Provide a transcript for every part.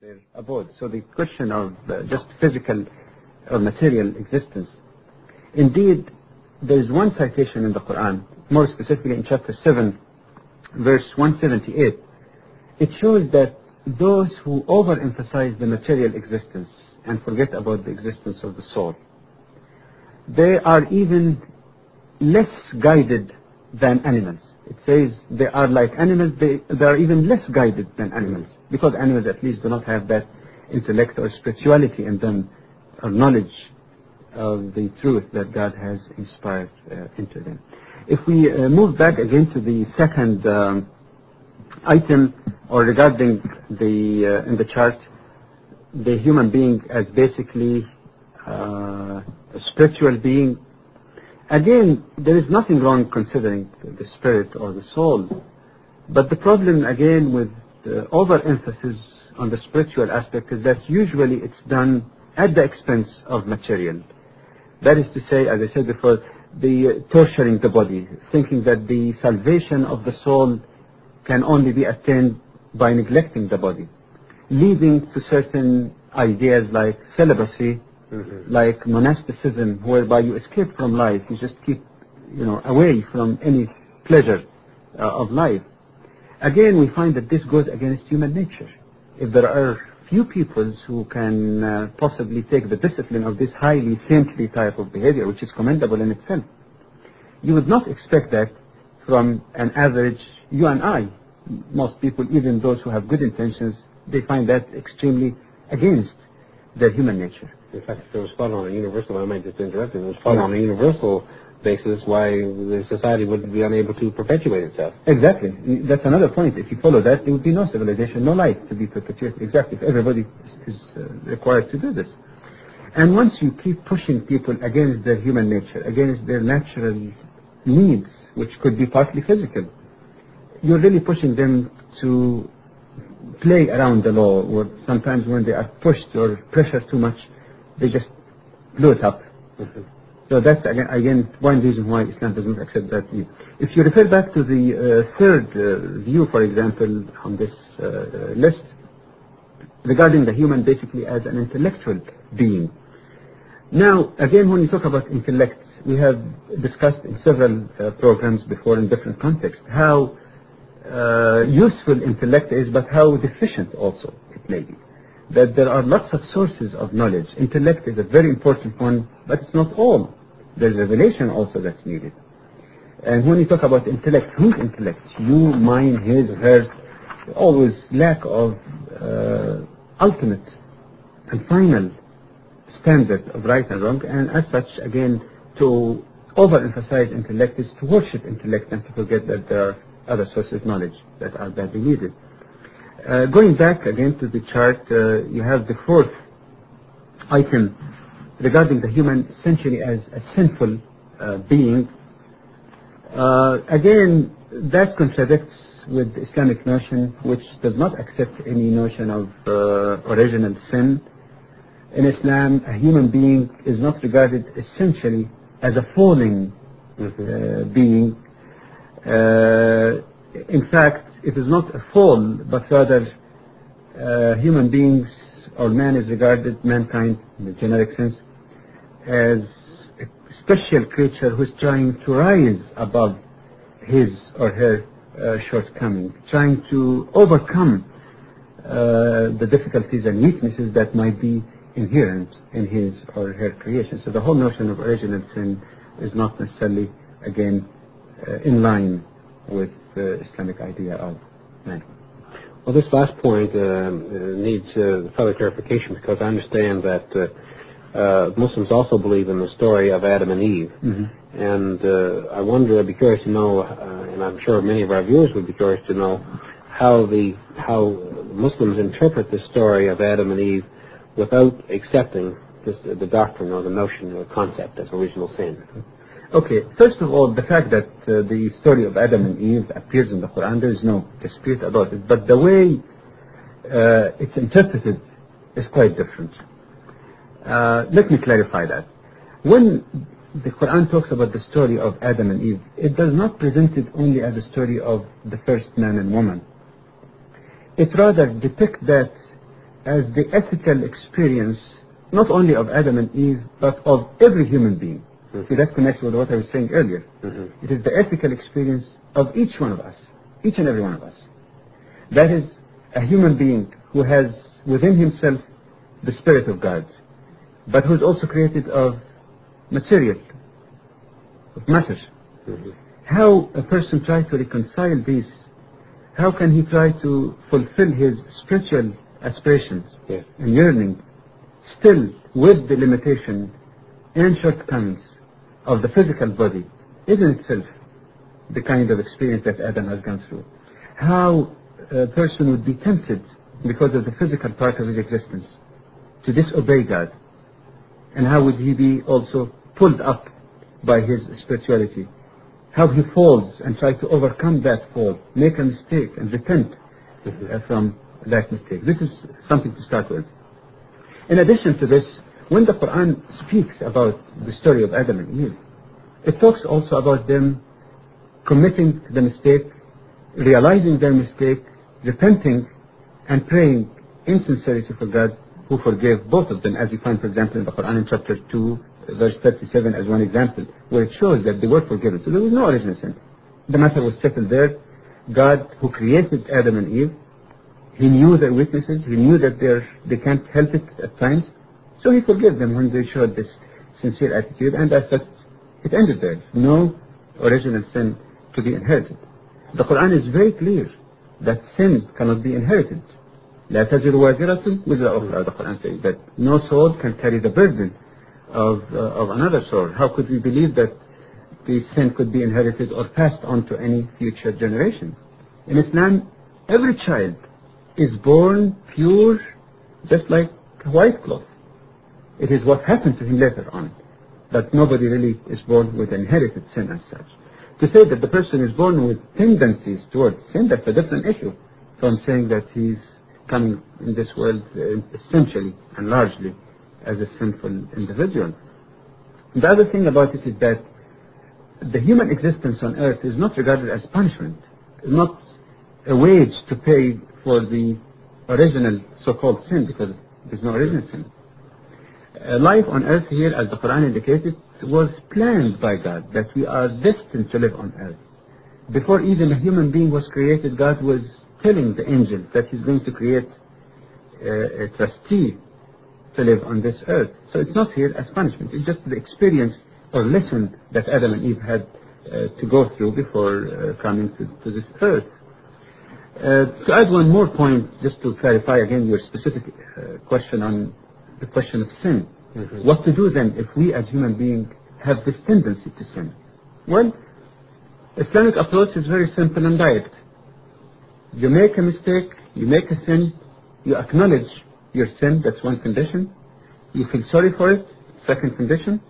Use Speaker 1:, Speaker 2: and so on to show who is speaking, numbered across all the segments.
Speaker 1: their abode. So the question of just physical or material existence. Indeed, there is one citation in the Quran, more specifically in chapter 7, verse 178. It shows that those who overemphasize the material existence and forget about the existence of the soul, they are even less guided than animals. It says they are like animals, they are even less guided than animals, because animals at least do not have that intellect or spirituality in them, or knowledge of the truth that God has inspired into them. If we move back again to the second item, or regarding the in the chart, the human being as basically a spiritual being. Again, there is nothing wrong considering the spirit or the soul, but the problem again with overemphasis on the spiritual aspect is that usually it's done at the expense of material. That is to say, as I said before, the torturing the body, thinking that the salvation of the soul can only be attained by neglecting the body, leading to certain ideas like celibacy, like monasticism, whereby you escape from life, you just keep, away from any pleasure of life. Again, we find that this goes against human nature. If there are few peoples who can possibly take the discipline of this highly saintly type of behavior, which is commendable in itself, you would not expect that from an average you and I. Most people, even those who have good intentions, they find that extremely against their human nature.
Speaker 2: In fact, if it was followed on a universal, I might just interrupt you, if it was followed on a universal basis, why the society would be unable to perpetuate itself.
Speaker 1: Exactly. That's another point. If you follow that, there would be no civilization, no life to be perpetuated. Exactly. If everybody is required to do this. And once you keep pushing people against their human nature, against their natural needs, which could be partly physical, you're really pushing them to play around the law, or sometimes when they are pushed or pressured too much, they just blow it up. So that's again one reason why Islam doesn't accept that view. If you refer back to the third view, for example, on this list, regarding the human basically as an intellectual being. Now, again, when you talk about intellect, we have discussed in several programs before in different contexts how useful intellect is, but how deficient also it may be. That there are lots of sources of knowledge. Intellect is a very important one, but it's not all. There's revelation also that's needed. And when you talk about intellect, whose intellect? You, mine, his, hers, always lack of ultimate and final standard of right and wrong, and as such, again, to overemphasize intellect is to worship intellect and to forget that there are other sources of knowledge that are badly needed. Going back again to the chart, you have the fourth item regarding the human essentially as a sinful being. Again, that contradicts with the Islamic notion, which does not accept any notion of original sin. In Islam, a human being is not regarded essentially as a falling being. In fact, it is not a fall, but rather human beings, or man is regarded, mankind in the generic sense, as a special creature who is trying to rise above his or her shortcoming, trying to overcome the difficulties and weaknesses that might be inherent in his or her creation. So the whole notion of original sin is not necessarily, again, in line with the Islamic idea of man.
Speaker 2: Well, this last point needs further clarification, because I understand that Muslims also believe in the story of Adam and Eve. And I wonder, I'd be curious to know, and I'm sure many of our viewers would be curious to know, how Muslims interpret the story of Adam and Eve without accepting the doctrine or the notion or concept as original sin.
Speaker 1: Okay, first of all, the fact that the story of Adam and Eve appears in the Quran, there is no dispute about it, but the way it's interpreted is quite different. Let me clarify that. When the Quran talks about the story of Adam and Eve, it does not present it only as a story of the first man and woman. It rather depicts that as the ethical experience, not only of Adam and Eve, but of every human being. See, that connects with what I was saying earlier. It is the ethical experience of each one of us, each and every one of us. That is a human being who has within himself the Spirit of God, but who is also created of material, of matter. How a person tries to reconcile these, how can he try to fulfill his spiritual aspirations and yearning, still with the limitation and shortcomings of the physical body, is in itself the kind of experience that Adam has gone through. How a person would be tempted because of the physical part of his existence to disobey God, and how would he be also pulled up by his spirituality, how he falls and tries to overcome that fall, make a mistake and repent from that mistake. This is something to start with. In addition to this, when the Quran speaks about the story of Adam and Eve, it talks also about them committing the mistake, realizing their mistake, repenting, and praying in sincerity for God, who forgave both of them, as we find, for example, in the Quran in chapter 2, verse 37 as one example, where it shows that they were forgiven. So there was no original sin. The matter was settled there. God, who created Adam and Eve, He knew their weaknesses, He knew that they can't help it at times, so He forgave them when they showed this sincere attitude, and as such, it ended there. No original sin to be inherited. The Quran is very clear that sin cannot be inherited. لا تزر وازرة وزر أخرى. The Quran says that no soul can carry the burden of another soul. How could we believe that the sin could be inherited or passed on to any future generation? In Islam, every child is born pure, just like a white cloth. It is what happened to him later on. But nobody really is born with inherited sin as such. To say that the person is born with tendencies towards sin, that's a different issue from saying that he's coming in this world essentially and largely as a sinful individual. The other thing about it is that the human existence on earth is not regarded as punishment. It's not a wage to pay for the original so-called sin, because there's no original sin. Life on earth here, as the Quran indicated, was planned by God, that we are destined to live on earth. Before even a human being was created, God was telling the angels that He's going to create a trustee to live on this earth. So it's not here as punishment. It's just the experience or lesson that Adam and Eve had to go through before coming to this earth. To add one more point, just to clarify again your specific question on the question of sin. What to do then if we as human beings have this tendency to sin? Well, Islamic approach is very simple and direct. You make a mistake, you make a sin, you acknowledge your sin, that's one condition. You feel sorry for it, second condition.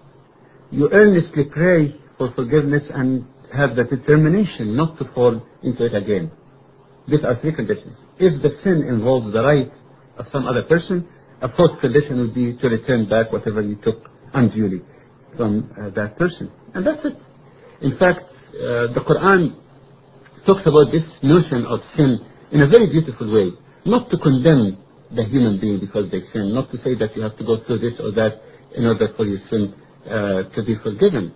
Speaker 1: You earnestly pray for forgiveness and have the determination not to fall into it again. These are three conditions. If the sin involves the right of some other person, a fourth condition would be to return back whatever you took unduly from that person. And that's it. In fact, the Quran talks about this notion of sin in a very beautiful way. Not to condemn the human being because they sin, not to say that you have to go through this or that in order for your sin to be forgiven.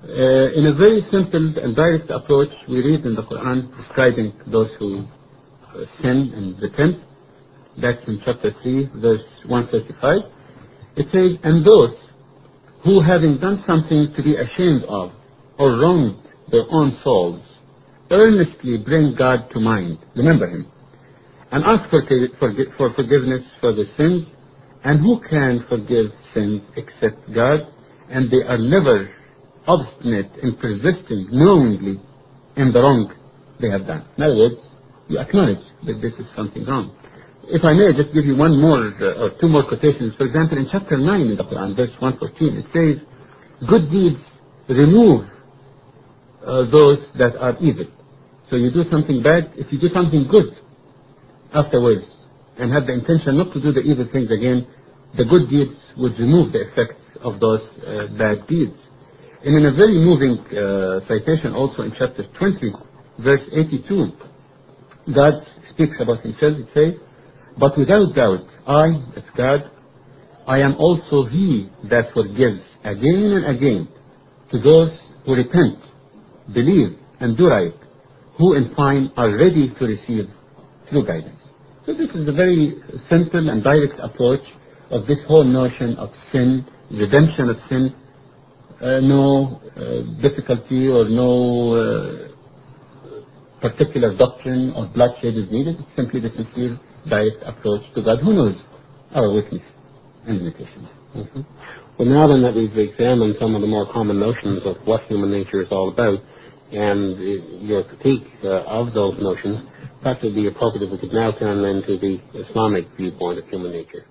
Speaker 1: In a very simple and direct approach, we read in the Quran describing those who sin and repent. That's in chapter 3, verse 135. It says, and those who, having done something to be ashamed of or wronged their own souls, earnestly bring God to mind, remember Him, and ask for forgiveness for their sins. And who can forgive sins except God? And they are never obstinate in persisting knowingly in the wrong they have done. In other words, you acknowledge that this is something wrong. If I may just give you one more or two more quotations. For example, in chapter 9 in the Quran, verse 114, it says, good deeds remove those that are evil. So you do something bad, if you do something good afterwards and have the intention not to do the evil things again, the good deeds would remove the effects of those bad deeds. And in a very moving citation also in chapter 20, verse 82, God speaks about Himself. It says, But without doubt, I, as God, I am also He that forgives again and again to those who repent, believe, and do right, who in fine are ready to receive true guidance. So this is a very simple and direct approach of this whole notion of sin, redemption of sin. No difficulty or no particular doctrine or bloodshed is needed. It's simply the sincere, direct approach to God, who knows our weakness and limitations.
Speaker 2: Mm-hmm. Well, now then that we've examined some of the more common notions of what human nature is all about, and your critique of those notions, perhaps it would be appropriate if we could now turn then to the Islamic viewpoint of human nature.